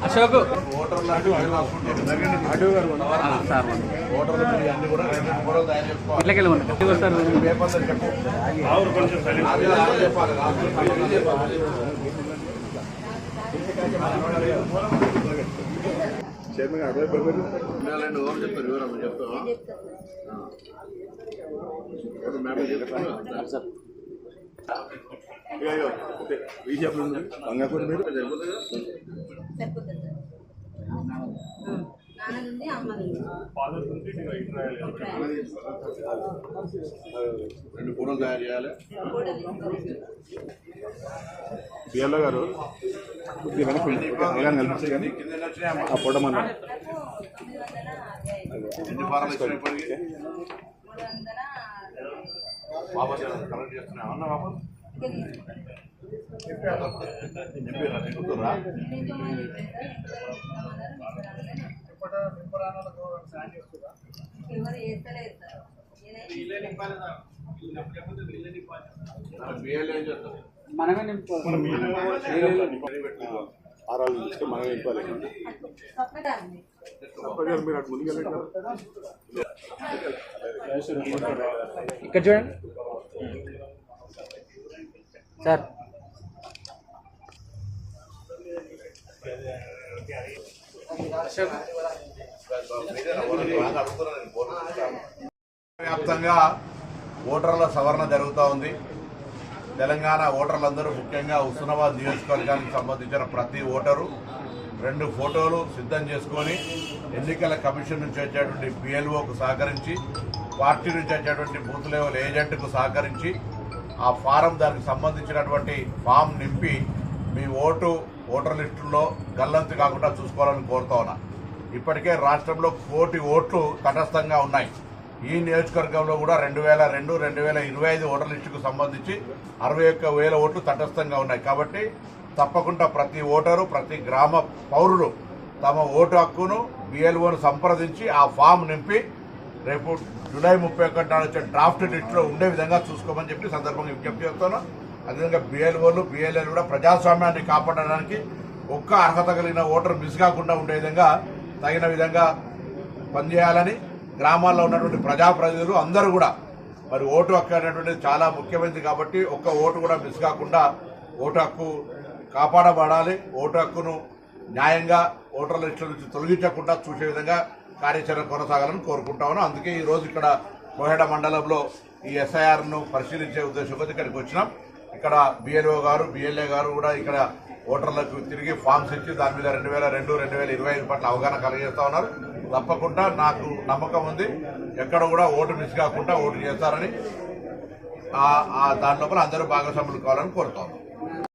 అశోక్ ఓటర్లు అడ్డు సార్ ఓటర్లు అన్ని కూడా ఫోటోలు తయారు చేసుకోవాలి. పేపర్లో చెప్పు చైర్మన్ ఉండాలండి. ఓం చెప్తారు వివరాలు చెప్తావా? బంగాపూర్ మీరు రెండు ఫోటోలు తయారు చేయాలి. బిఎల్ఓ గారు కనిపించే కానీ ఆ ఫోటో మన ఎన్ని ఫారాలు ఇచ్చినప్పటికీ బాబా కలెక్ట్ చేస్తున్నాం అన్న బాబా మనమే నింపుకోవాలి. ఆరాలు తీసుకొని మనమే నింపాలి. మీరు అటు ముందుకు ఇక్కడ చూడండి సార్. వ్యాప్తంగా ఓటర్ల సవరణ జరుగుతూ ఉంది. తెలంగాణ ఓటర్లందరూ ముఖ్యంగా హుస్నాబాద్ నియోజకవర్గానికి సంబంధించిన ప్రతి ఓటరు 2 ఫోటోలు సిద్ధం చేసుకొని ఎన్నికల కమిషన్ నుంచి వచ్చేటువంటి పిఎల్ఓకు సహకరించి, పార్టీ నుంచి వచ్చేటువంటి బూత్ లెవెల్ ఏజెంట్కు సహకరించి ఆ ఫారం దానికి సంబంధించినటువంటి ఫామ్ నింపి మీ ఓటర్ లిస్టుల్లో గల్లంతు కాకుండా చూసుకోవాలని కోరుతా ఉన్నా. ఇప్పటికే రాష్ట్రంలో 1 కోటి ఓట్లు తటస్థంగా ఉన్నాయి. ఈ నియోజకవర్గంలో కూడా 2002, 2025 ఓటర్ లిస్టుకు సంబంధించి 61,000 ఓట్లు తటస్థంగా ఉన్నాయి. కాబట్టి తప్పకుండా ప్రతి ఓటరు, ప్రతి గ్రామ పౌరులు తమ ఓటు హక్కును బిఎల్ఓను సంప్రదించి ఆ ఫామ్ నింపి రేపు జూలై 31 నాడు వచ్చే డ్రాఫ్ట్ లిస్టులో ఉండే విధంగా చూసుకోమని చెప్పి సందర్భంగా విజ్ఞప్తి చేస్తాను. అదేవిధంగా బిఎల్ఓలు, బిఎల్ఏలు కూడా ప్రజాస్వామ్యాన్ని కాపాడడానికి ఒక్క అర్హత కలిగిన ఓటరు మిస్ కాకుండా ఉండే విధంగా తగిన విధంగా పనిచేయాలని గ్రామాల్లో ఉన్నటువంటి ప్రజాప్రతినిధులు అందరూ కూడా మరి ఓటు హక్కు అనేటువంటిది చాలా ముఖ్యమైనది కాబట్టి ఒక్క ఓటు కూడా మిస్ కాకుండా ఓటు హక్కు కాపాడబడాలి. ఓటు హక్కును న్యాయంగా ఓటర్ల లిస్టుల నుంచి తొలగించకుండా చూసే విధంగా కార్యాచరణ కొనసాగాలని కోరుకుంటామని అందుకే ఈరోజు ఇక్కడ కోహెడ మండలంలో ఈ ఎస్ఐఆర్ను పరిశీలించే ఉద్దేశంతో ఇక్కడికి వచ్చినాం. ఇక్కడ బిఎల్ఓ గారు, బిఎల్ఏ గారు కూడా ఇక్కడ ఓటర్లకు తిరిగి ఫామ్స్ ఇచ్చి దాని మీద 2002, 2025 పట్ల అవగాహన కలిగిస్తూ ఉన్నారు. తప్పకుండా నాకు నమ్మకం ఉంది ఎక్కడ కూడా ఓటు మిస్ కాకుండా ఓటు చేస్తారని. దాని లోపల అందరూ భాగస్వాములు కావాలని కోరుతా ఉన్నాం.